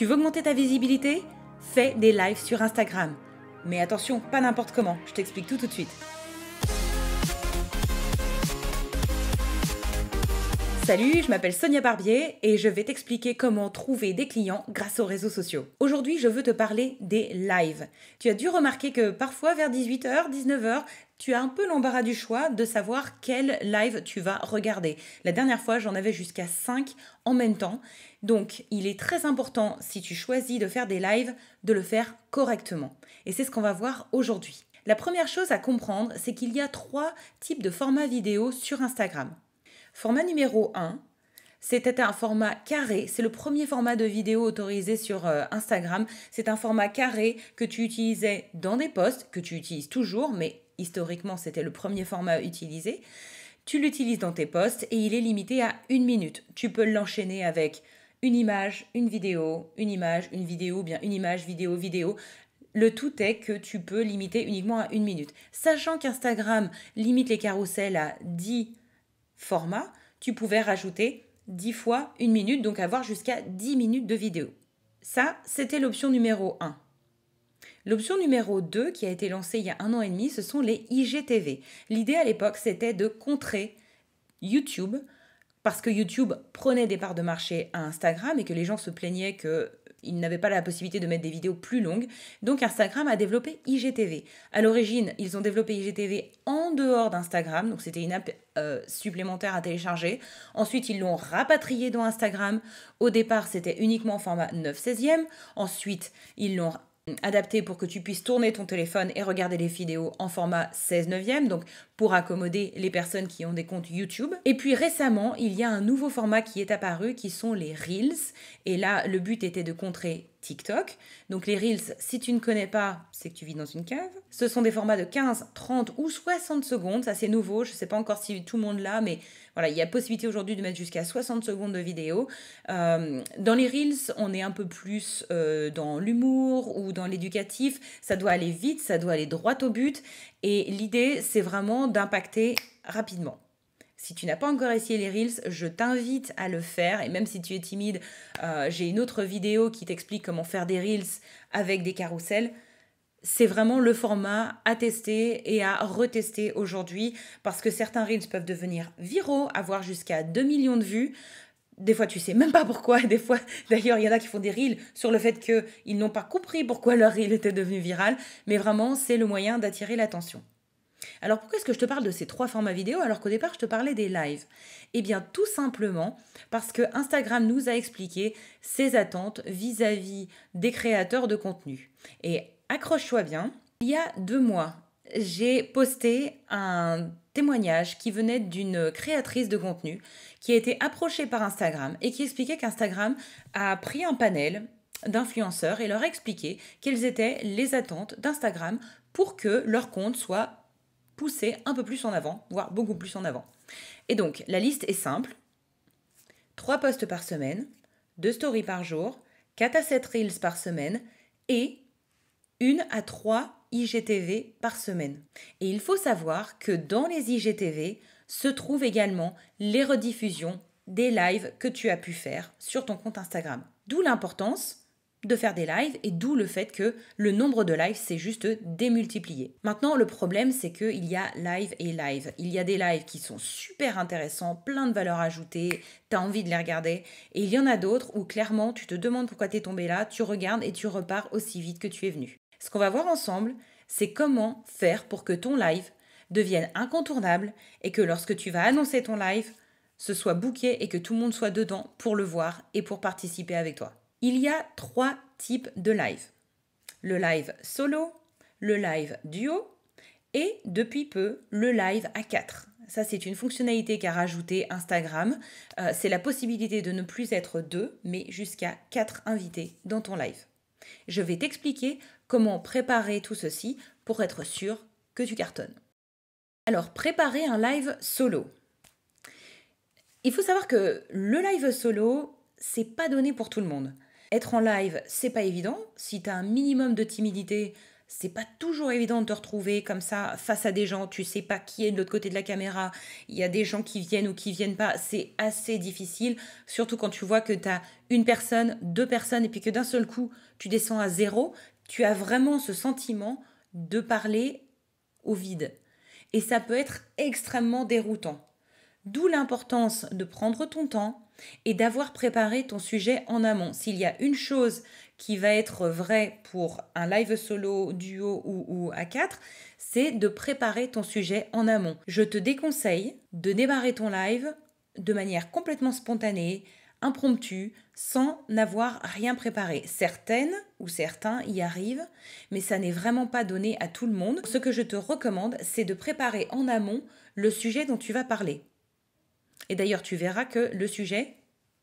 Tu veux augmenter ta visibilité? Fais des lives sur Instagram. Mais attention, pas n'importe comment, je t'explique tout de suite. Salut, je m'appelle Sonia Barbier et je vais t'expliquer comment trouver des clients grâce aux réseaux sociaux. Aujourd'hui, je veux te parler des lives. Tu as dû remarquer que parfois vers 18h, 19h, tu as un peu l'embarras du choix de savoir quel live tu vas regarder. La dernière fois, j'en avais jusqu'à 5 en même temps. Donc, il est très important, si tu choisis de faire des lives, de le faire correctement. Et c'est ce qu'on va voir aujourd'hui. La première chose à comprendre, c'est qu'il y a 3 types de formats vidéo sur Instagram. Format numéro 1, c'était un format carré. C'est le premier format de vidéo autorisé sur Instagram. C'est un format carré que tu utilisais dans des posts, que tu utilises toujours, mais historiquement, c'était le premier format utilisé. Tu l'utilises dans tes posts et il est limité à 1 minute. Tu peux l'enchaîner avec une image, une vidéo, une image, une vidéo, bien une image, vidéo, vidéo. Le tout est que tu peux limiter uniquement à 1 minute. Sachant qu'Instagram limite les carousels à 10 formats, tu pouvais rajouter 10 fois 1 minute, donc avoir jusqu'à 10 minutes de vidéo. Ça, c'était l'option numéro 1. L'option numéro 2, qui a été lancée il y a 1 an et demi, ce sont les IGTV. L'idée à l'époque, c'était de contrer YouTube, parce que YouTube prenait des parts de marché à Instagram et que les gens se plaignaient qu'ils n'avaient pas la possibilité de mettre des vidéos plus longues. Donc Instagram a développé IGTV. À l'origine, ils ont développé IGTV en dehors d'Instagram, donc c'était une app supplémentaire à télécharger. Ensuite, ils l'ont rapatrié dans Instagram. Au départ, c'était uniquement en format 9/16e. Ensuite, ils l'ont adapté pour que tu puisses tourner ton téléphone et regarder les vidéos en format 16/9e, donc pour accommoder les personnes qui ont des comptes YouTube. Et puis récemment, il y a un nouveau format qui est apparu qui sont les Reels. Et là, le but était de contrer TikTok. Donc les Reels, si tu ne connais pas, c'est que tu vis dans une cave. Ce sont des formats de 15, 30 ou 60 secondes. Ça, c'est nouveau. Je ne sais pas encore si tout le monde l'a, mais voilà, il y a possibilité aujourd'hui de mettre jusqu'à 60 secondes de vidéo. Dans les Reels, on est un peu plus dans l'humour ou dans l'éducatif. Ça doit aller vite, ça doit aller droit au but. Et l'idée, c'est vraiment d'impacter rapidement. Si tu n'as pas encore essayé les Reels, je t'invite à le faire. Et même si tu es timide, j'ai une autre vidéo qui t'explique comment faire des Reels avec des carousels. C'est vraiment le format à tester et à retester aujourd'hui parce que certains Reels peuvent devenir viraux, avoir jusqu'à 2 millions de vues. Des fois, tu sais même pas pourquoi. Des fois, d'ailleurs, il y en a qui font des reels sur le fait qu'ils n'ont pas compris pourquoi leur reel était devenu viral. Mais vraiment, c'est le moyen d'attirer l'attention. Alors, pourquoi est-ce que je te parle de ces 3 formats vidéo alors qu'au départ, je te parlais des lives? Eh bien, tout simplement parce que Instagram nous a expliqué ses attentes vis-à-vis des créateurs de contenu. Et accroche-toi bien, il y a 2 mois, j'ai posté un témoignage qui venait d'une créatrice de contenu qui a été approchée par Instagram et qui expliquait qu'Instagram a pris un panel d'influenceurs et leur a expliqué quelles étaient les attentes d'Instagram pour que leur compte soit poussé un peu plus en avant, voire beaucoup plus en avant. Et donc, la liste est simple. 3 posts par semaine, 2 stories par jour, 4 à 7 reels par semaine et 1 à 3 IGTV par semaine. Et il faut savoir que dans les IGTV se trouvent également les rediffusions des lives que tu as pu faire sur ton compte Instagram. D'où l'importance de faire des lives et d'où le fait que le nombre de lives s'est juste démultiplié. Maintenant, le problème, c'est qu'il y a live et live. Il y a des lives qui sont super intéressants, plein de valeur ajoutée, tu as envie de les regarder. Et il y en a d'autres où clairement, tu te demandes pourquoi tu es tombé là, tu regardes et tu repars aussi vite que tu es venu. Ce qu'on va voir ensemble, c'est comment faire pour que ton live devienne incontournable et que lorsque tu vas annoncer ton live, ce soit booké et que tout le monde soit dedans pour le voir et pour participer avec toi. Il y a 3 types de live. Le live solo, le live duo et depuis peu, le live à 4. Ça, c'est une fonctionnalité qu'a rajouté Instagram. C'est la possibilité de ne plus être 2, mais jusqu'à 4 invités dans ton live. Je vais t'expliquer comment préparer tout ceci pour être sûr que tu cartonnes. Alors, préparer un live solo. Il faut savoir que le live solo, c'est pas donné pour tout le monde. Être en live, c'est pas évident. Si tu as un minimum de timidité, c'est pas toujours évident de te retrouver comme ça face à des gens, tu sais pas qui est de l'autre côté de la caméra, il y a des gens qui viennent ou qui viennent pas, c'est assez difficile, surtout quand tu vois que tu as une personne, deux personnes, et puis que d'un seul coup, tu descends à zéro, tu as vraiment ce sentiment de parler au vide. Et ça peut être extrêmement déroutant. D'où l'importance de prendre ton temps et d'avoir préparé ton sujet en amont. S'il y a une chose qui va être vraie pour un live solo, duo ou à 4, c'est de préparer ton sujet en amont. Je te déconseille de démarrer ton live de manière complètement spontanée, impromptue, sans n'avoir rien préparé. Certaines ou certains y arrivent, mais ça n'est vraiment pas donné à tout le monde. Ce que je te recommande, c'est de préparer en amont le sujet dont tu vas parler. Et d'ailleurs, tu verras que le sujet,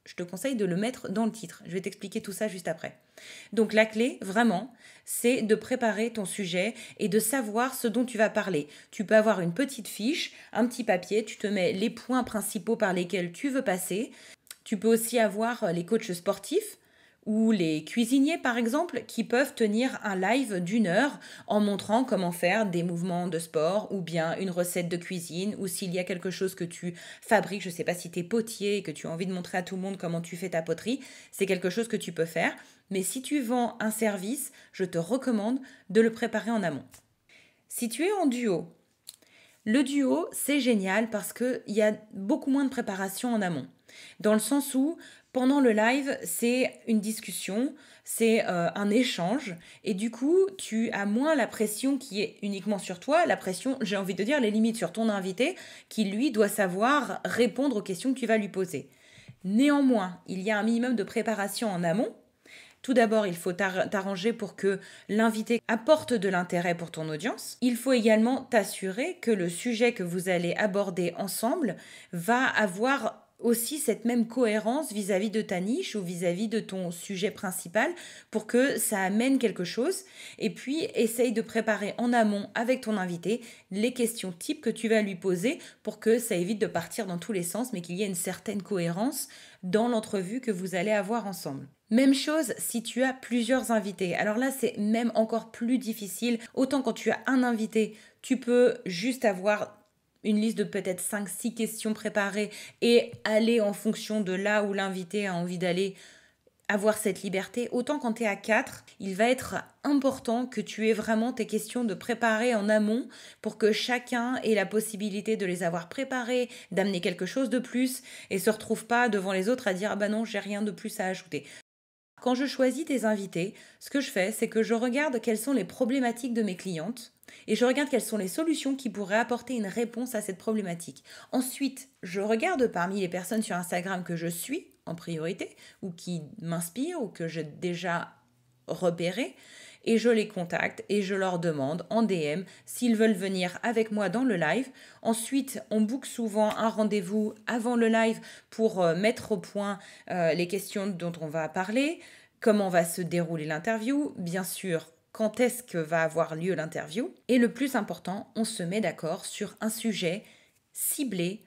je te conseille de le mettre dans le titre. Je vais t'expliquer tout ça juste après. Donc la clé, vraiment, c'est de préparer ton sujet et de savoir ce dont tu vas parler. Tu peux avoir une petite fiche, un petit papier, tu te mets les points principaux par lesquels tu veux passer. Tu peux aussi avoir les coachs sportifs ou les cuisiniers par exemple qui peuvent tenir un live d'1 heure en montrant comment faire des mouvements de sport ou bien une recette de cuisine ou s'il y a quelque chose que tu fabriques, je ne sais pas si tu es potier et que tu as envie de montrer à tout le monde comment tu fais ta poterie, c'est quelque chose que tu peux faire. Mais si tu vends un service, je te recommande de le préparer en amont. Si tu es en duo, le duo c'est génial parce qu'il y a beaucoup moins de préparation en amont. Dans le sens où pendant le live, c'est une discussion, c'est un échange et du coup, tu as moins la pression qui est uniquement sur toi, la pression, j'ai envie de dire, les limites sur ton invité qui, lui, doit savoir répondre aux questions que tu vas lui poser. Néanmoins, il y a un minimum de préparation en amont. Tout d'abord, il faut t'arranger pour que l'invité apporte de l'intérêt pour ton audience. Il faut également t'assurer que le sujet que vous allez aborder ensemble va avoir aussi cette même cohérence vis-à-vis de ta niche ou vis-à-vis de ton sujet principal pour que ça amène quelque chose. Et puis, essaye de préparer en amont avec ton invité les questions types que tu vas lui poser pour que ça évite de partir dans tous les sens, mais qu'il y ait une certaine cohérence dans l'entrevue que vous allez avoir ensemble. Même chose si tu as plusieurs invités. Alors là, c'est même encore plus difficile. Autant quand tu as un invité, tu peux juste avoir une liste de peut-être 5-6 questions préparées et aller en fonction de là où l'invité a envie d'aller, avoir cette liberté. Autant quand tu es à 4, il va être important que tu aies vraiment tes questions de préparer en amont pour que chacun ait la possibilité de les avoir préparées, d'amener quelque chose de plus et se retrouve pas devant les autres à dire « Ah bah non, j'ai rien de plus à ajouter ». Quand je choisis des invités, ce que je fais, c'est que je regarde quelles sont les problématiques de mes clientes et je regarde quelles sont les solutions qui pourraient apporter une réponse à cette problématique. Ensuite, je regarde parmi les personnes sur Instagram que je suis en priorité ou qui m'inspirent ou que j'ai déjà repérées et je les contacte et je leur demande en DM s'ils veulent venir avec moi dans le live. Ensuite, on book souvent un rendez-vous avant le live pour mettre au point les questions dont on va parler, comment va se dérouler l'interview, bien sûr, quand est-ce que va avoir lieu l'interview. Et le plus important, on se met d'accord sur un sujet ciblé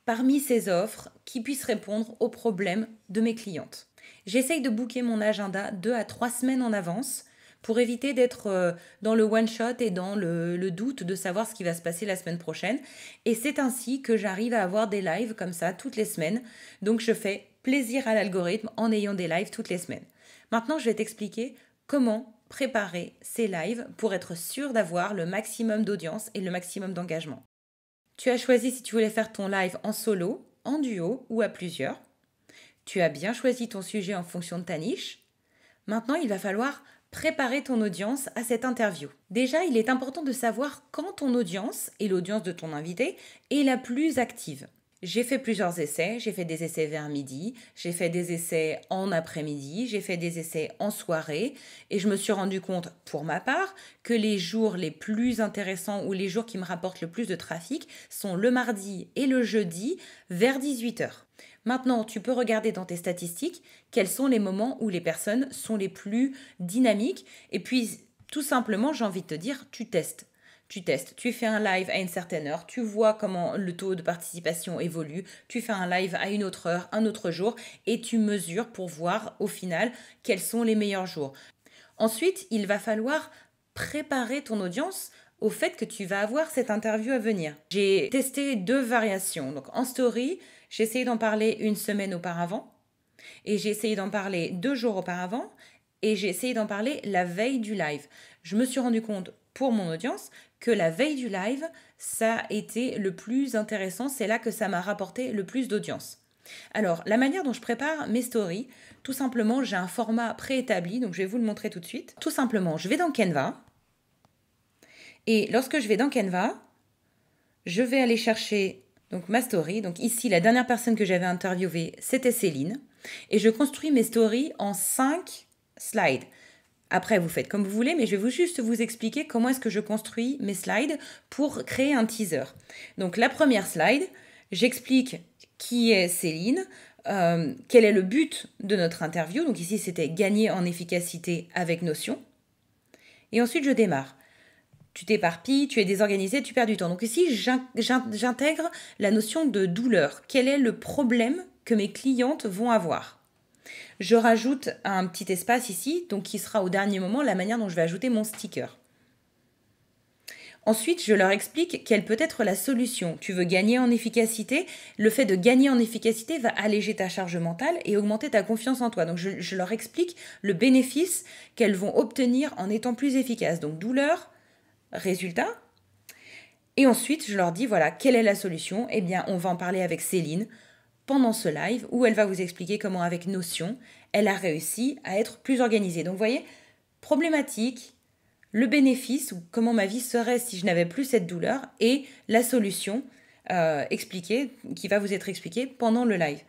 parmi ces offres qui puissent répondre aux problèmes de mes clientes. J'essaye de booker mon agenda 2 à 3 semaines en avance pour éviter d'être dans le one-shot et dans le doute de savoir ce qui va se passer la semaine prochaine. Et c'est ainsi que j'arrive à avoir des lives comme ça toutes les semaines. Donc je fais plaisir à l'algorithme en ayant des lives toutes les semaines. Maintenant, je vais t'expliquer comment préparer ces lives pour être sûr d'avoir le maximum d'audience et le maximum d'engagement. Tu as choisi si tu voulais faire ton live en solo, en duo ou à plusieurs. Tu as bien choisi ton sujet en fonction de ta niche. Maintenant, il va falloir préparer ton audience à cette interview. Déjà, il est important de savoir quand ton audience et l'audience de ton invité est la plus active. J'ai fait plusieurs essais, j'ai fait des essais vers midi, j'ai fait des essais en après-midi, j'ai fait des essais en soirée et je me suis rendu compte pour ma part que les jours les plus intéressants ou les jours qui me rapportent le plus de trafic sont le mardi et le jeudi vers 18h. Maintenant, tu peux regarder dans tes statistiques quels sont les moments où les personnes sont les plus dynamiques et puis tout simplement, j'ai envie de te dire, tu testes. Tu fais un live à une certaine heure, tu vois comment le taux de participation évolue, tu fais un live à une autre heure, un autre jour, et tu mesures pour voir au final quels sont les meilleurs jours. Ensuite, il va falloir préparer ton audience au fait que tu vas avoir cette interview à venir. J'ai testé 2 variations. Donc en story, j'ai essayé d'en parler une semaine auparavant et j'ai essayé d'en parler 2 jours auparavant et j'ai essayé d'en parler la veille du live. Je me suis rendu compte pour mon audience que la veille du live, ça a été le plus intéressant, c'est là que ça m'a rapporté le plus d'audience. Alors, la manière dont je prépare mes stories, tout simplement, j'ai un format préétabli, donc je vais vous le montrer tout de suite. Tout simplement, je vais dans Canva, et lorsque je vais dans Canva, je vais aller chercher donc ma story. Donc ici, la dernière personne que j'avais interviewée, c'était Céline, et je construis mes stories en 5 slides. Après, vous faites comme vous voulez, mais je vais juste vous expliquer comment est-ce que je construis mes slides pour créer un teaser. Donc la première slide, j'explique qui est Céline, quel est le but de notre interview. Donc ici, c'était gagner en efficacité avec Notion. Et ensuite, je démarre. Tu t'éparpilles, tu es désorganisé, tu perds du temps. Donc ici, j'intègre la notion de douleur. Quel est le problème que mes clientes vont avoir ? Je rajoute un petit espace ici, donc qui sera au dernier moment la manière dont je vais ajouter mon sticker. Ensuite, je leur explique quelle peut être la solution. Tu veux gagner en efficacité. Le fait de gagner en efficacité va alléger ta charge mentale et augmenter ta confiance en toi. Donc, je leur explique le bénéfice qu'elles vont obtenir en étant plus efficaces. Donc, douleur, résultat. Et ensuite, je leur dis, voilà, quelle est la solution ? Eh bien, on va en parler avec Céline pendant ce live où elle va vous expliquer comment, avec Notion, elle a réussi à être plus organisée. Donc, vous voyez, problématique, le bénéfice ou comment ma vie serait si je n'avais plus cette douleur et la solution expliquée, qui va vous être expliquée pendant le live.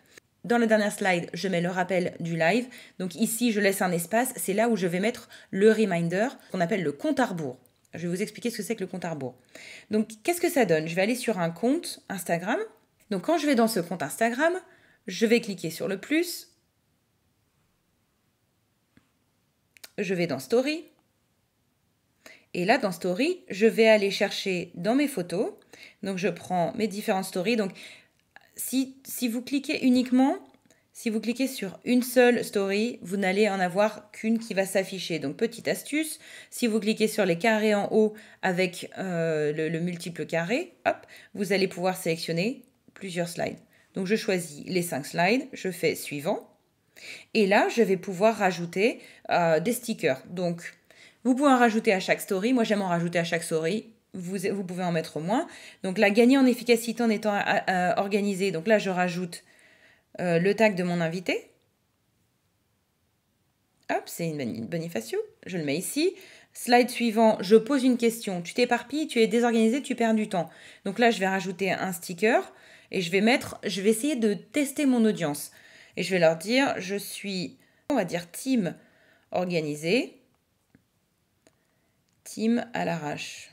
Dans la dernière slide, je mets le rappel du live. Donc ici, je laisse un espace. C'est là où je vais mettre le reminder qu'on appelle le compte à rebours. Je vais vous expliquer ce que c'est que le compte à rebours. Donc, qu'est-ce que ça donne ? Je vais aller sur un compte Instagram. Donc, quand je vais dans ce compte Instagram, je vais cliquer sur le plus. Je vais dans Story. Et là, dans Story, je vais aller chercher dans mes photos. Donc, je prends mes différentes stories. Donc, si vous cliquez uniquement, si vous cliquez sur une seule story, vous n'allez en avoir qu'une qui va s'afficher. Donc, petite astuce, si vous cliquez sur les carrés en haut avec le multiple carré, hop, vous allez pouvoir sélectionner plusieurs slides. Donc, je choisis les 5 slides, je fais suivant. Et là, je vais pouvoir rajouter des stickers. Donc, vous pouvez en rajouter à chaque story. Moi, j'aime en rajouter à chaque story. Vous pouvez en mettre moins. Donc là, gagner en efficacité en étant organisé. Donc là, je rajoute le tag de mon invité. Hop, c'est une bonifacio. Je le mets ici. Slide suivant, je pose une question. Tu t'éparpilles, tu es désorganisé, tu perds du temps. Donc là, je vais rajouter un sticker et je vais essayer de tester mon audience. Et je vais leur dire, je suis, on va dire, team organisé. Team à l'arrache.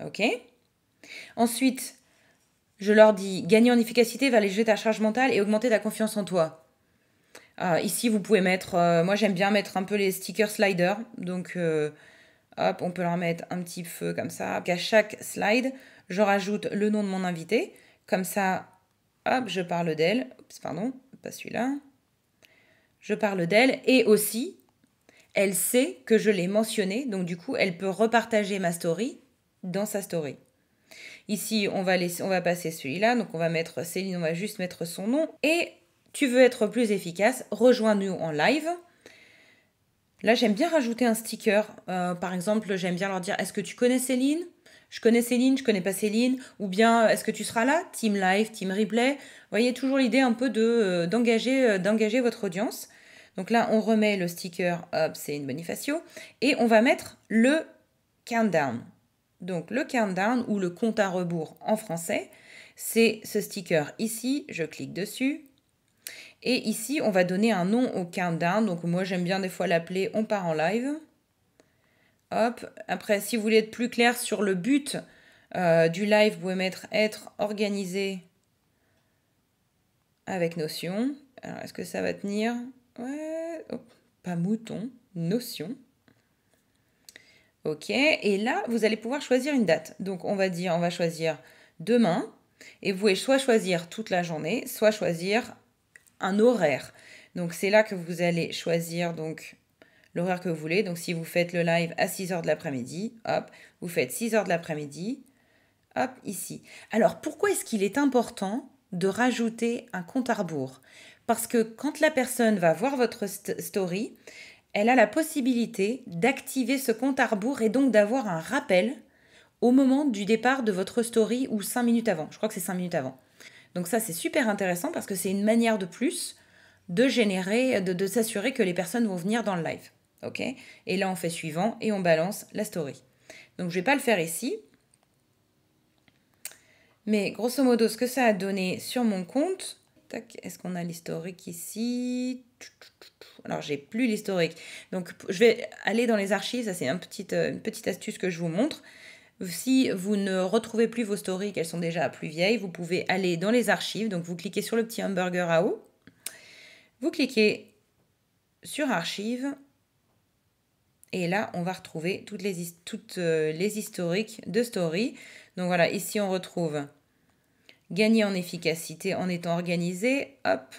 Ok. Ensuite, je leur dis, gagner en efficacité va alléger ta charge mentale et augmenter ta confiance en toi. Ici, vous pouvez mettre, moi j'aime bien mettre un peu les stickers sliders. Donc, hop, on peut leur mettre un petit feu comme ça. À chaque slide, je rajoute le nom de mon invité. Comme ça, hop, je parle d'elle. Oups, pardon, pas celui-là. Je parle d'elle et aussi, elle sait que je l'ai mentionné. Donc, du coup, elle peut repartager ma story dans sa story. Ici, on va passer celui-là. Donc, on va mettre Céline, on va juste mettre son nom. Et tu veux être plus efficace, rejoins-nous en live. Là, j'aime bien rajouter un sticker. Par exemple, j'aime bien leur dire, est-ce que tu connais Céline ? Je connais Céline, je connais pas Céline. Ou bien, est-ce que tu seras là ? Team live, team replay. Vous voyez, toujours l'idée un peu d'engager votre audience. Donc là, on remet le sticker, hop, c'est une bonifacio. Et on va mettre le countdown. Donc le countdown ou le compte à rebours en français, c'est ce sticker ici. Je clique dessus. Et ici, on va donner un nom au countdown. Donc moi, j'aime bien des fois l'appeler « On part en live ». Hop. Après, si vous voulez être plus clair sur le but du live, vous pouvez mettre « Être organisé avec Notion ». Alors, est-ce que ça va tenir ? Ouais. Oh, pas mouton, Notion. Ok. Et là, vous allez pouvoir choisir une date. Donc, on va choisir demain. Et vous pouvez soit choisir toute la journée, soit choisir un horaire. Donc c'est là que vous allez choisir donc l'horaire que vous voulez. Donc si vous faites le live à 6 heures de l'après-midi, hop, vous faites 6 heures de l'après-midi, hop, ici. Alors pourquoi est-ce qu'il est important de rajouter un compte à rebours? Parce que quand la personne va voir votre story, elle a la possibilité d'activer ce compte à rebours et donc d'avoir un rappel au moment du départ de votre story ou 5 minutes avant. Je crois que c'est 5 minutes avant. Donc ça, c'est super intéressant parce que c'est une manière de plus de générer, de s'assurer que les personnes vont venir dans le live. Ok? Et là, on fait suivant et on balance la story. Donc, je ne vais pas le faire ici. Mais grosso modo, ce que ça a donné sur mon compte... Tac, est-ce qu'on a l'historique ici? Alors, j'ai plus l'historique. Donc, je vais aller dans les archives. Ça, c'est une petite astuce que je vous montre. Si vous ne retrouvez plus vos stories, qu'elles sont déjà plus vieilles, vous pouvez aller dans les archives. Donc, vous cliquez sur le petit hamburger à haut. Vous cliquez sur archives. Et là, on va retrouver toutes les historiques de story. Donc voilà, ici, on retrouve gagner en efficacité en étant organisé. Hop,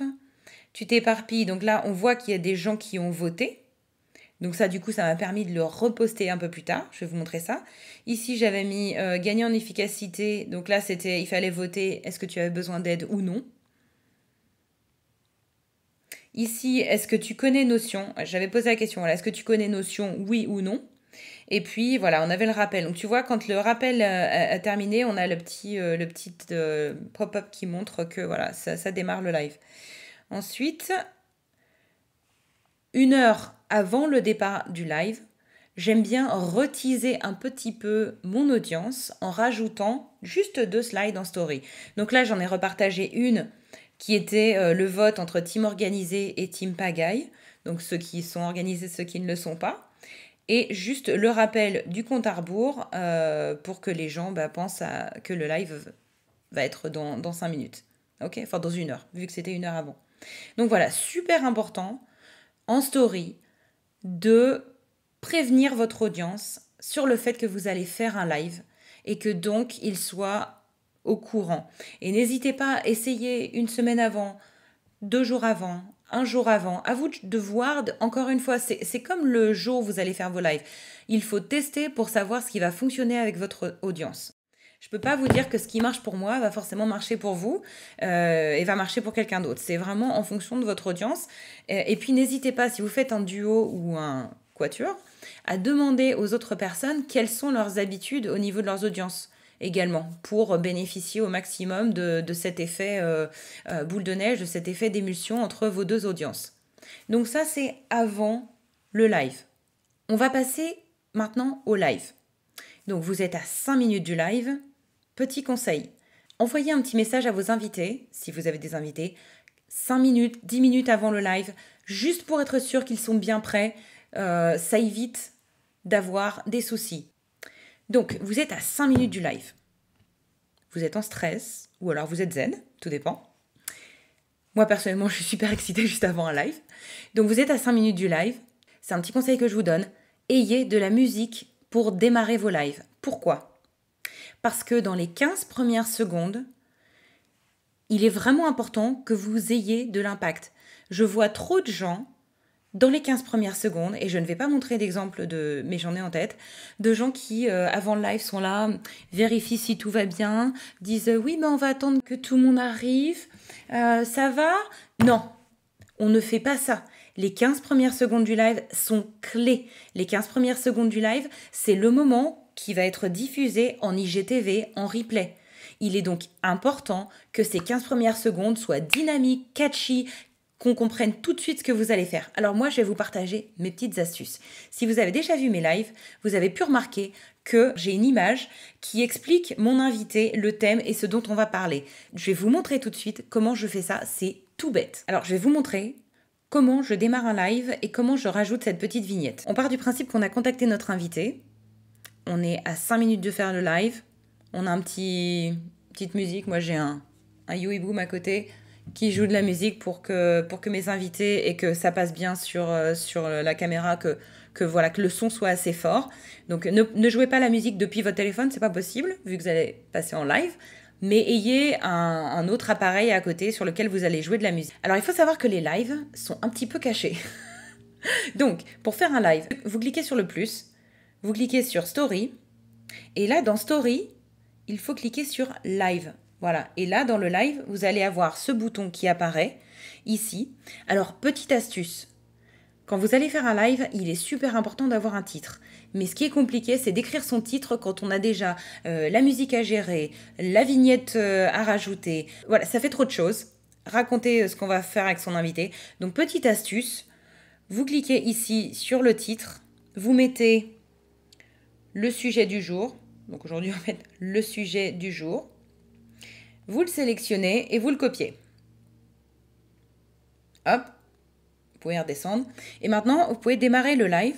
tu t'éparpilles. Donc là, on voit qu'il y a des gens qui ont voté. Donc ça, du coup, ça m'a permis de le reposter un peu plus tard. Je vais vous montrer ça. Ici, j'avais mis gagner en efficacité. Donc là, il fallait voter est-ce que tu avais besoin d'aide ou non. Ici, est-ce que tu connais Notion? J'avais posé la question, voilà, est-ce que tu connais Notion, oui ou non? Et puis, voilà, on avait le rappel. Donc, tu vois, quand le rappel a terminé, on a le petit pop-up qui montre que, voilà, ça démarre le live. Ensuite, 1 heure avant le départ du live, j'aime bien reteaser un petit peu mon audience en rajoutant juste 2 slides en story. Donc là, j'en ai repartagé une qui était le vote entre team organisé et team pagaille. Donc ceux qui sont organisés, ceux qui ne le sont pas. Et juste le rappel du compte à rebours pour que les gens pensent que le live va être dans 5 minutes. Ok, enfin dans 1 heure, vu que c'était 1 heure avant. Donc voilà, super important en story de prévenir votre audience sur le fait que vous allez faire un live et que donc il soit au courant. Et n'hésitez pas à essayer 1 semaine avant, 2 jours avant, 1 jour avant. À vous de voir, encore une fois, c'est comme le jour où vous allez faire vos lives. Il faut tester pour savoir ce qui va fonctionner avec votre audience. Je ne peux pas vous dire que ce qui marche pour moi va forcément marcher pour vous et va marcher pour quelqu'un d'autre. C'est vraiment en fonction de votre audience. Et puis n'hésitez pas, si vous faites un duo ou un quatuor, à demander aux autres personnes quelles sont leurs habitudes au niveau de leurs audiences également, pour bénéficier au maximum de cet effet boule de neige, de cet effet d'émulsion entre vos 2 audiences. Donc ça, c'est avant le live. On va passer maintenant au live. Donc vous êtes à 5 minutes du live. Petit conseil, envoyez un petit message à vos invités, si vous avez des invités, 5 minutes, 10 minutes avant le live, juste pour être sûr qu'ils sont bien prêts. Ça évite d'avoir des soucis. Donc, vous êtes à 5 minutes du live. Vous êtes en stress, ou alors vous êtes zen, tout dépend. Moi, personnellement, je suis super excitée juste avant un live. Donc, vous êtes à 5 minutes du live. C'est un petit conseil que je vous donne. Ayez de la musique pour démarrer vos lives. Pourquoi? Parce que dans les 15 premières secondes, il est vraiment important que vous ayez de l'impact. Je vois trop de gens dans les 15 premières secondes, et je ne vais pas montrer d'exemple mais j'en ai en tête, de gens qui, avant le live, sont là, vérifient si tout va bien, disent « oui, mais on va attendre que tout le monde arrive, ça va ?» Non, on ne fait pas ça. Les 15 premières secondes du live sont clés. Les 15 premières secondes du live, c'est le moment qui va être diffusé en IGTV, en replay. Il est donc important que ces 15 premières secondes soient dynamiques, catchy, qu'on comprenne tout de suite ce que vous allez faire. Alors moi, je vais vous partager mes petites astuces. Si vous avez déjà vu mes lives, vous avez pu remarquer que j'ai une image qui explique mon invité, le thème et ce dont on va parler. Je vais vous montrer tout de suite comment je fais ça, c'est tout bête. Alors, je vais vous montrer comment je démarre un live et comment je rajoute cette petite vignette. On part du principe qu'on a contacté notre invité. On est à 5 minutes de faire le live. On a petite musique. Moi, j'ai un Yui Boom à côté qui joue de la musique pour que mes invités et que ça passe bien sur la caméra, que le son soit assez fort. Donc ne jouez pas la musique depuis votre téléphone, c'est pas possible vu que vous allez passer en live. mais ayez un autre appareil à côté sur lequel vous allez jouer de la musique. Alors il faut savoir que les lives sont un petit peu cachés. Donc pour faire un live, vous cliquez sur le plus, vous cliquez sur Story, et là dans Story, il faut cliquer sur Live. Voilà, et là dans le live, vous allez avoir ce bouton qui apparaît ici. Alors petite astuce, quand vous allez faire un live, il est super important d'avoir un titre. Mais ce qui est compliqué, c'est d'écrire son titre quand on a déjà la musique à gérer, la vignette à rajouter. Voilà, ça fait trop de choses. Raconter ce qu'on va faire avec son invité. Donc, petite astuce, vous cliquez ici sur le titre, vous mettez le sujet du jour. Donc aujourd'hui, on va mettre le sujet du jour. Vous le sélectionnez et vous le copiez. Hop. Vous pouvez redescendre. Et maintenant, vous pouvez démarrer le live.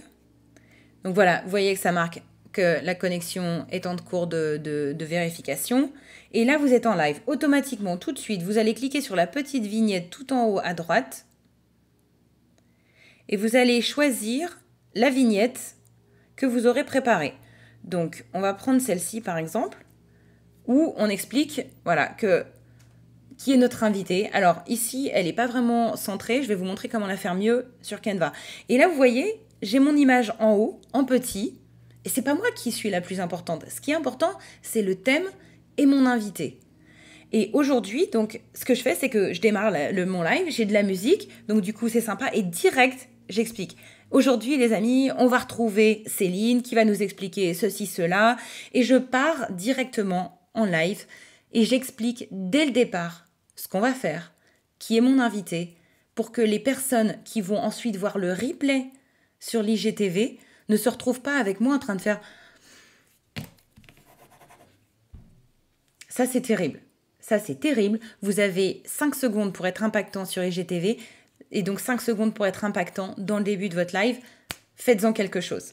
Donc voilà, vous voyez que ça marque que la connexion est en cours de vérification. Et là, vous êtes en live. Automatiquement, tout de suite, vous allez cliquer sur la petite vignette tout en haut à droite. Et vous allez choisir la vignette que vous aurez préparée. Donc, on va prendre celle-ci, par exemple, où on explique, voilà, qui est notre invité. Alors ici, elle n'est pas vraiment centrée. Je vais vous montrer comment la faire mieux sur Canva. Et là, vous voyez, j'ai mon image en haut, en petit. Et c'est pas moi qui suis la plus importante. Ce qui est important, c'est le thème et mon invité. Et aujourd'hui, donc, ce que je fais, c'est que je démarre mon live, j'ai de la musique. Donc du coup, c'est sympa. Et direct, j'explique. Aujourd'hui, les amis, on va retrouver Céline qui va nous expliquer ceci, cela. Et je pars directement en live et j'explique dès le départ ce qu'on va faire, qui est mon invité, pour que les personnes qui vont ensuite voir le replay sur l'IGTV ne se retrouvent pas avec moi en train de faire « Ça, c'est terrible. Ça, c'est terrible. Vous avez 5 secondes pour être impactant sur IGTV et donc 5 secondes pour être impactant dans le début de votre live. Faites-en quelque chose. »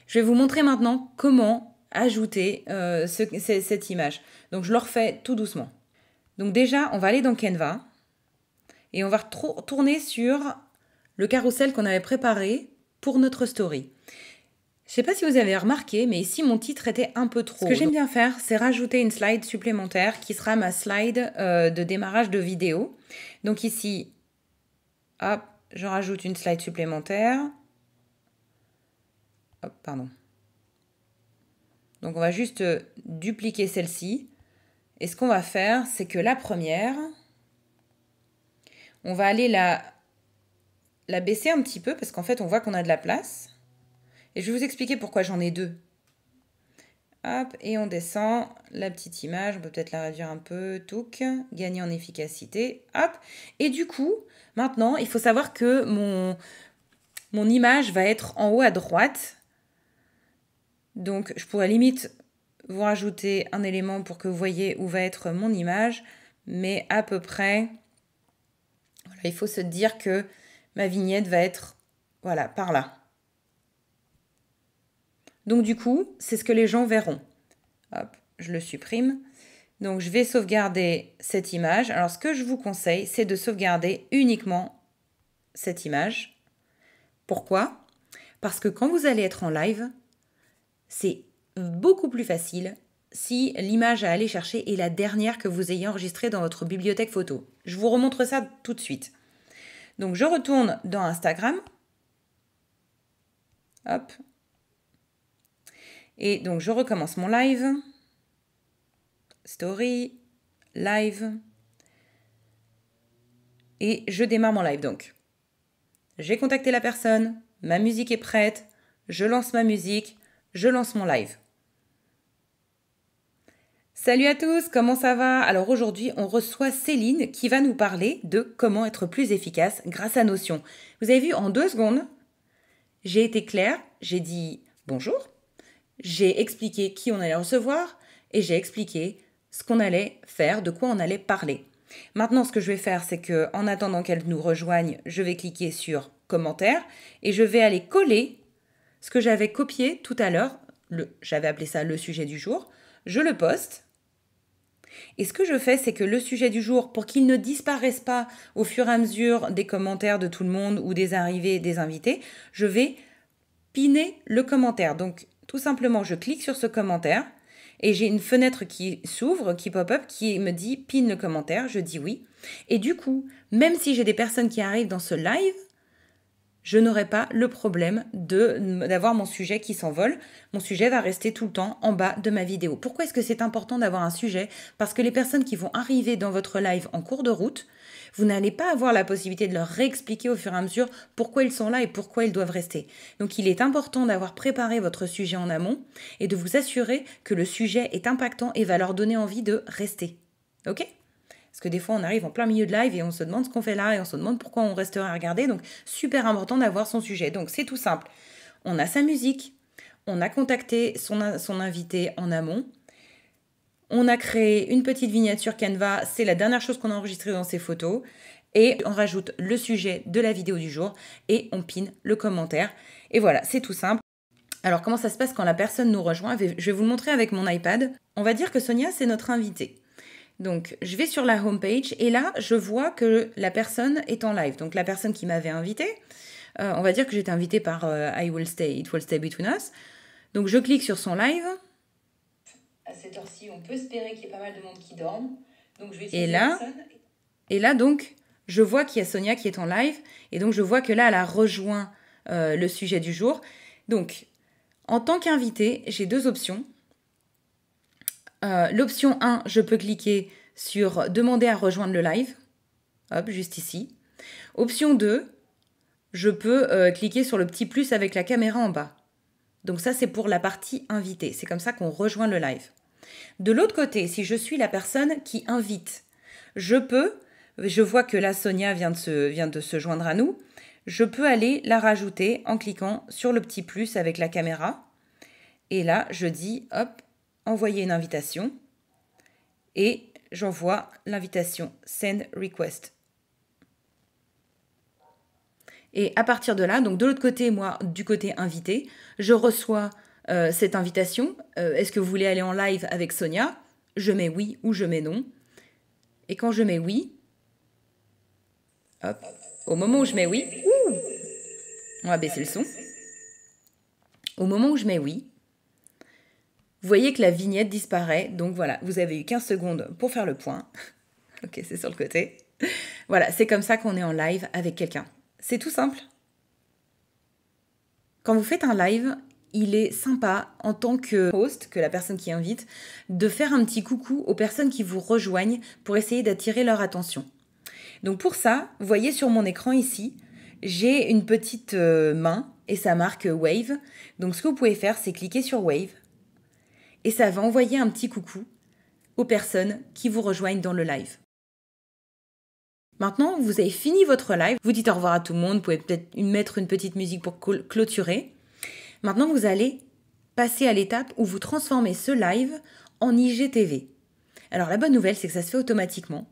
Je vais vous montrer maintenant comment ajouter cette image. Donc, je le refais tout doucement. Donc déjà, on va aller dans Canva et on va retourner sur le carrousel qu'on avait préparé pour notre story. Je ne sais pas si vous avez remarqué, mais ici, mon titre était un peu trop. Ce que j'aime bien faire, c'est rajouter une slide supplémentaire qui sera ma slide de démarrage de vidéo. Donc ici, hop, je rajoute une slide supplémentaire. Hop, pardon. Donc on va juste dupliquer celle-ci. Et ce qu'on va faire, c'est que la première, on va aller la baisser un petit peu parce qu'en fait, on voit qu'on a de la place. Et je vais vous expliquer pourquoi j'en ai deux. Hop, et on descend la petite image. On peut peut-être la réduire un peu. Touc, gagner en efficacité. Hop. Et du coup, maintenant, il faut savoir que mon image va être en haut à droite. Donc, je pourrais limite vous rajouter un élément pour que vous voyez où va être mon image, mais à peu près, voilà, il faut se dire que ma vignette va être, voilà, par là. Donc du coup, c'est ce que les gens verront. Hop, je le supprime. Donc je vais sauvegarder cette image. Alors ce que je vous conseille, c'est de sauvegarder uniquement cette image. Pourquoi ? Parce que quand vous allez être en live, c'est beaucoup plus facile si l'image à aller chercher est la dernière que vous ayez enregistrée dans votre bibliothèque photo. Je vous remontre ça tout de suite. Donc je retourne dans Instagram. Hop. Et donc je recommence mon live. Story, live. Et je démarre mon live donc. J'ai contacté la personne, ma musique est prête, je lance ma musique, je lance mon live. Salut à tous, comment ça va? Alors aujourd'hui, on reçoit Céline qui va nous parler de comment être plus efficace grâce à Notion. Vous avez vu, en 2 secondes, j'ai été claire, j'ai dit bonjour, j'ai expliqué qui on allait recevoir et j'ai expliqué ce qu'on allait faire, de quoi on allait parler. Maintenant, ce que je vais faire, c'est que en attendant qu'elle nous rejoigne, je vais cliquer sur commentaire et je vais aller coller ce que j'avais copié tout à l'heure. J'avais appelé ça le sujet du jour. Je le poste. Et ce que je fais, c'est que le sujet du jour, pour qu'il ne disparaisse pas au fur et à mesure des commentaires de tout le monde ou des arrivées des invités, je vais piner le commentaire. Donc, tout simplement, je clique sur ce commentaire et j'ai une fenêtre qui s'ouvre, qui pop-up, qui me dit « pin le commentaire », je dis oui. Et du coup, même si j'ai des personnes qui arrivent dans ce live, je n'aurai pas le problème d'avoir mon sujet qui s'envole. Mon sujet va rester tout le temps en bas de ma vidéo. Pourquoi est-ce que c'est important d'avoir un sujet? Parce que les personnes qui vont arriver dans votre live en cours de route, vous n'allez pas avoir la possibilité de leur réexpliquer au fur et à mesure pourquoi ils sont là et pourquoi ils doivent rester. Donc il est important d'avoir préparé votre sujet en amont et de vous assurer que le sujet est impactant et va leur donner envie de rester. Ok ? Parce que des fois, on arrive en plein milieu de live et on se demande ce qu'on fait là et on se demande pourquoi on resterait à regarder. Donc, super important d'avoir son sujet. Donc, c'est tout simple. On a sa musique, on a contacté son invité en amont, on a créé une petite vignette sur Canva. C'est la dernière chose qu'on a enregistrée dans ces photos. Et on rajoute le sujet de la vidéo du jour et on pine le commentaire. Et voilà, c'est tout simple. Alors, comment ça se passe quand la personne nous rejoint? Je vais vous le montrer avec mon iPad. On va dire que Sonia, c'est notre invitée. Donc, je vais sur la homepage et là, je vois que la personne est en live. Donc, la personne qui m'avait invitée, on va dire que j'étais invitée par It Will Stay Between Us. Donc, je clique sur son live. À cette heure-ci, on peut espérer qu'il y ait pas mal de monde qui dorme. Donc, je vais utiliser et là, donc, je vois qu'il y a Sonia qui est en live. Et donc, je vois que là, elle a rejoint le sujet du jour. Donc, en tant qu'invitée, j'ai deux options. L'option 1, je peux cliquer sur « Demander à rejoindre le live ». Hop, juste ici. Option 2, je peux cliquer sur le petit plus avec la caméra en bas. Donc ça, c'est pour la partie invitée. C'est comme ça qu'on rejoint le live. De l'autre côté, si je suis la personne qui invite, je vois que là, Sonia vient de se joindre à nous. Je peux aller la rajouter en cliquant sur le petit plus avec la caméra. Et là, je dis, hop, envoyer une invitation et j'envoie l'invitation Send Request. Et à partir de là, donc de l'autre côté, moi, du côté invité, je reçois cette invitation. Est-ce que vous voulez aller en live avec Sonia? Je mets oui ou je mets non. Et quand je mets oui, hop, au moment où je mets oui, on va baisser le son. Au moment où je mets oui, vous voyez que la vignette disparaît, donc voilà, vous avez eu 15 secondes pour faire le point. Ok, c'est sur le côté. Voilà, c'est comme ça qu'on est en live avec quelqu'un. C'est tout simple. Quand vous faites un live, il est sympa en tant que host, que la personne qui invite, de faire un petit coucou aux personnes qui vous rejoignent pour essayer d'attirer leur attention. Donc pour ça, vous voyez sur mon écran ici, j'ai une petite main et ça marque Wave. Donc ce que vous pouvez faire, c'est cliquer sur Wave. Et ça va envoyer un petit coucou aux personnes qui vous rejoignent dans le live. Maintenant, vous avez fini votre live. Vous dites au revoir à tout le monde. Vous pouvez peut-être mettre une petite musique pour clôturer. Maintenant, vous allez passer à l'étape où vous transformez ce live en IGTV. Alors, la bonne nouvelle, c'est que ça se fait automatiquement.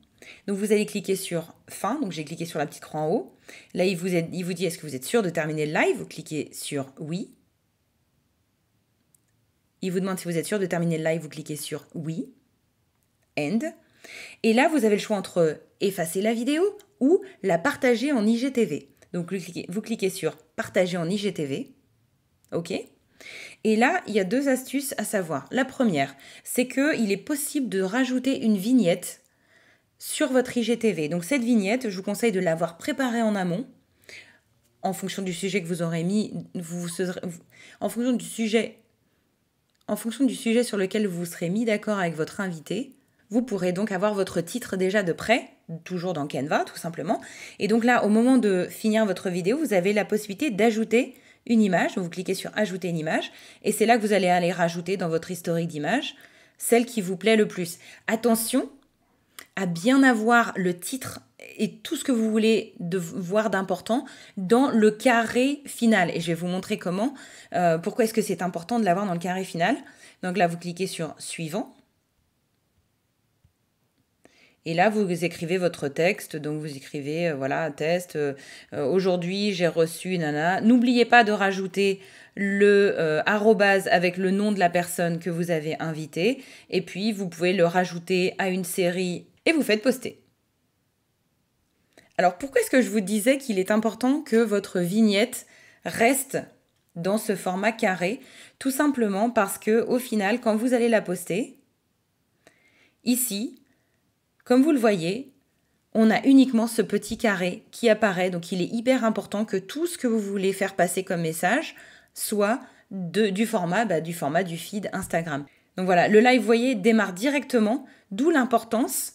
Donc, vous allez cliquer sur fin. Donc, j'ai cliqué sur la petite croix en haut. Là, il vous dit, est-ce que vous êtes sûr de terminer le live? Vous cliquez sur oui. Il vous demande si vous êtes sûr de terminer le live, vous cliquez sur oui, end. Et là, vous avez le choix entre effacer la vidéo ou la partager en IGTV. Donc, vous cliquez sur partager en IGTV. OK. Et là, il y a deux astuces à savoir. La première, c'est qu'il est possible de rajouter une vignette sur votre IGTV. Donc, cette vignette, je vous conseille de l'avoir préparée en amont. En fonction du sujet que vous aurez mis, en fonction du sujet sur lequel vous serez mis d'accord avec votre invité, vous pourrez donc avoir votre titre déjà de prêt, toujours dans Canva tout simplement. Et donc là, au moment de finir votre vidéo, vous avez la possibilité d'ajouter une image. Vous cliquez sur ajouter une image et c'est là que vous allez aller rajouter dans votre historique d'images celle qui vous plaît le plus. Attention à bien avoir le titre et tout ce que vous voulez voir d'important dans le carré final. Et je vais vous montrer comment, pourquoi est-ce que c'est important de l'avoir dans le carré final. Donc là, vous cliquez sur suivant. Et là, vous écrivez votre texte. Donc, vous écrivez, voilà, test. Aujourd'hui, j'ai reçu, nana. N'oubliez pas de rajouter le arrobase avec le nom de la personne que vous avez invitée. Et puis, vous pouvez le rajouter à une série et vous faites poster. Alors, pourquoi est-ce que je vous disais qu'il est important que votre vignette reste dans ce format carré, tout simplement parce que au final, quand vous allez la poster, ici, comme vous le voyez, on a uniquement ce petit carré qui apparaît. Donc il est hyper important que tout ce que vous voulez faire passer comme message soit du format du feed Instagram. Donc voilà, le live, vous voyez, démarre directement, d'où l'importance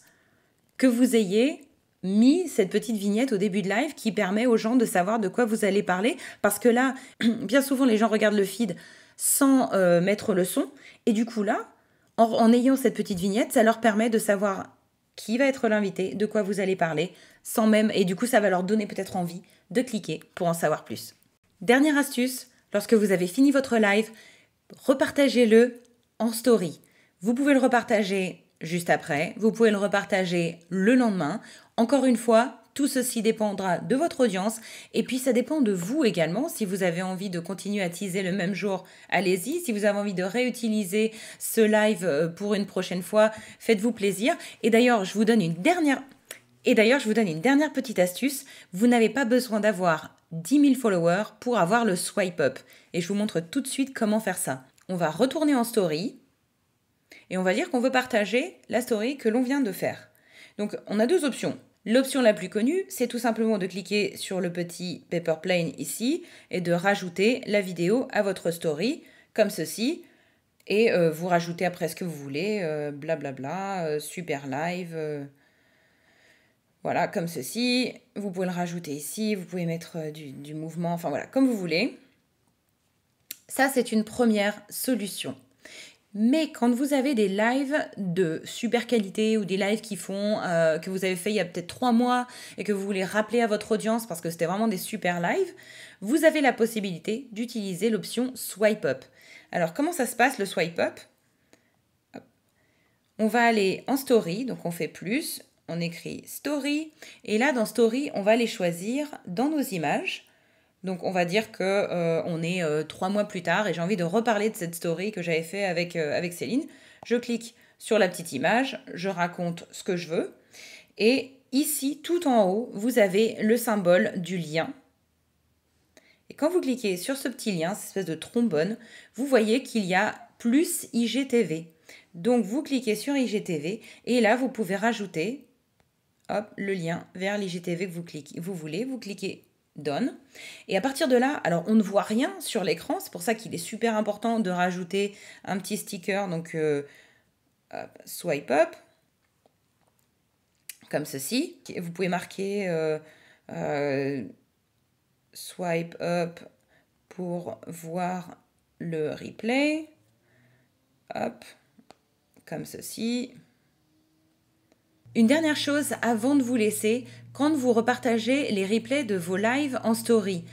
que vous ayez mis cette petite vignette au début de live qui permet aux gens de savoir de quoi vous allez parler. Parce que là, bien souvent, les gens regardent le feed sans mettre le son. Et du coup, là, en ayant cette petite vignette, ça leur permet de savoir qui va être l'invité, de quoi vous allez parler, sans même... Et du coup, ça va leur donner peut-être envie de cliquer pour en savoir plus. Dernière astuce, lorsque vous avez fini votre live, repartagez-le en story. Vous pouvez le repartager juste après, vous pouvez le repartager le lendemain. Encore une fois, tout ceci dépendra de votre audience et puis ça dépend de vous également. Si vous avez envie de continuer à teaser le même jour, allez-y. Si vous avez envie de réutiliser ce live pour une prochaine fois, faites-vous plaisir. Et d'ailleurs, je vous donne une dernière petite astuce. Vous n'avez pas besoin d'avoir 10 000 followers pour avoir le swipe up. Et je vous montre tout de suite comment faire ça. On va retourner en story et on va dire qu'on veut partager la story que l'on vient de faire. Donc, on a deux options. L'option la plus connue, c'est tout simplement de cliquer sur le petit paper plane ici et de rajouter la vidéo à votre story, comme ceci. Et vous rajoutez après ce que vous voulez, blablabla, super live, voilà, comme ceci. Vous pouvez le rajouter ici, vous pouvez mettre du mouvement, enfin voilà, comme vous voulez. Ça, c'est une première solution. Mais quand vous avez des lives de super qualité ou des lives que vous avez fait il y a peut-être 3 mois et que vous voulez rappeler à votre audience parce que c'était vraiment des super lives, vous avez la possibilité d'utiliser l'option Swipe Up. Alors, comment ça se passe le Swipe Up ? On va aller en Story, donc on fait plus, on écrit Story, et là dans Story, on va les choisir dans nos images. Donc on va dire que on est 3 mois plus tard et j'ai envie de reparler de cette story que j'avais fait avec Céline. Je clique sur la petite image, je raconte ce que je veux. Et ici, tout en haut, vous avez le symbole du lien. Et quand vous cliquez sur ce petit lien, cette espèce de trombone, vous voyez qu'il y a plus IGTV. Donc vous cliquez sur IGTV et là, vous pouvez rajouter le lien vers l'IGTV que vous voulez. Vous cliquez Done. Et à partir de là, alors on ne voit rien sur l'écran, c'est pour ça qu'il est super important de rajouter un petit sticker, donc swipe up, comme ceci. Vous pouvez marquer swipe up pour voir le replay, hop, comme ceci. Une dernière chose avant de vous laisser, quand vous repartagez les replays de vos lives en story,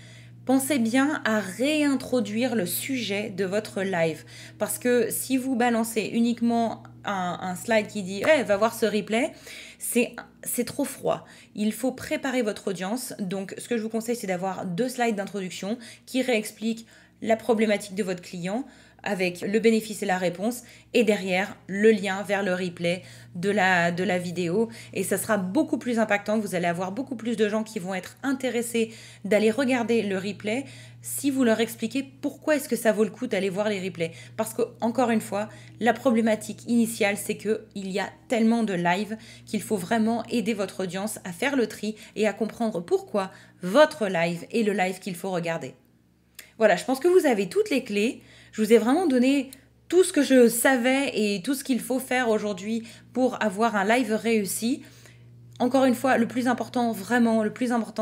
pensez bien à réintroduire le sujet de votre live. Parce que si vous balancez uniquement un slide qui dit hey, « va voir ce replay », c'est trop froid. Il faut préparer votre audience. Donc, ce que je vous conseille, c'est d'avoir 2 slides d'introduction qui réexpliquent la problématique de votre client avec le bénéfice et la réponse et derrière le lien vers le replay de la vidéo et ça sera beaucoup plus impactant. Vous allez avoir beaucoup plus de gens qui vont être intéressés d'aller regarder le replay si vous leur expliquez pourquoi est-ce que ça vaut le coup d'aller voir les replays. Parce que, encore une fois, la problématique initiale, c'est qu'il y a tellement de live qu'il faut vraiment aider votre audience à faire le tri et à comprendre pourquoi votre live est le live qu'il faut regarder. Voilà, je pense que vous avez toutes les clés. Je vous ai vraiment donné tout ce que je savais et tout ce qu'il faut faire aujourd'hui pour avoir un live réussi. Encore une fois, le plus important,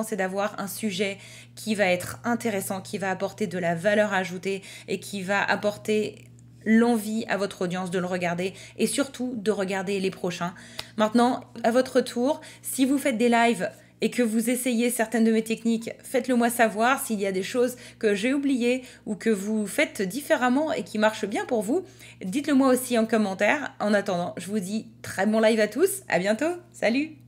c'est d'avoir un sujet qui va être intéressant, qui va apporter de la valeur ajoutée et qui va apporter l'envie à votre audience de le regarder et surtout de regarder les prochains. Maintenant, à votre tour, si vous faites des lives et que vous essayez certaines de mes techniques, faites-le moi savoir. S'il y a des choses que j'ai oubliées ou que vous faites différemment et qui marchent bien pour vous, dites-le moi aussi en commentaire. En attendant, je vous dis très bon live à tous, à bientôt, salut!